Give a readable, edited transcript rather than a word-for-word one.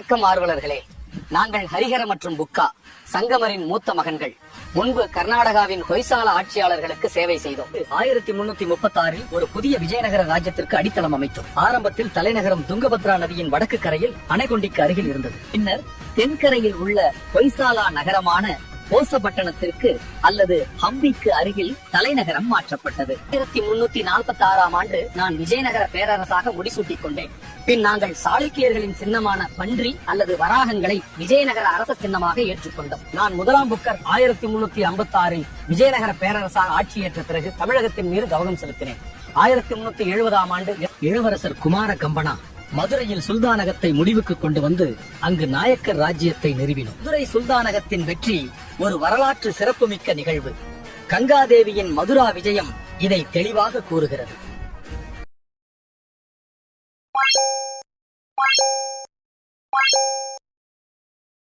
வணக்கம் ஆர்வலர்களே, நாங்கள் ஹரிஹர மற்றும் புக்கா சங்கமரின் மூத்த மகன்கள். முன்பு கர்நாடகாவின் ஹொய்சால ஆட்சியாளர்களுக்கு சேவை செய்தோம். 1336 ஒரு புதிய விஜயநகர ராஜ்யத்திற்கு அடித்தளம் அமைத்தோம். ஆரம்பத்தில் தலைநகரம் துங்கபத்ரா நதியின் வடக்கு கரையில் அணைகொண்டிக்கு அருகில் இருந்தது. பின்னர் தென்கரையில் உள்ள ஹொய்சாலா நகரமான கோசப்பட்டணத்திற்கு அல்லது ஹம்பிக்கு அருகில் தலைநகரம் மாற்றப்பட்டது. 1346 ஆண்டு நான் விஜயநகர பேரரசாக முடிசூட்டிக் கொண்டேன். பின் நாங்கள் சாளுக்கியர்களின் சின்னமான பன்றி அல்லது வராகங்களை விஜயநகர அரச சின்னமாக ஏற்றுக்கொண்டோம். நான் முதலாம் புக்கர் 1356 விஜயநகர பேரரசாக ஆட்சியேற்ற பிறகு தமிழகத்தின் மீது கவனம் செலுத்தினேன். 1370 ஆண்டு இளவரசர் குமார கம்பனா மதுரையில் சுல்தானகத்தை முடிவுக்கு கொண்டு வந்து அங்கு நாயக்கர் ராஜ்யத்தை நிறுவினோம். மதுரை சுல்தானகத்தின் வெற்றி ஒரு வரலாற்று சிறப்புமிக்க நிகழ்வு. கங்காதேவியின் மதுரா விஜயம் இதை தெளிவாக கூறுகிறது.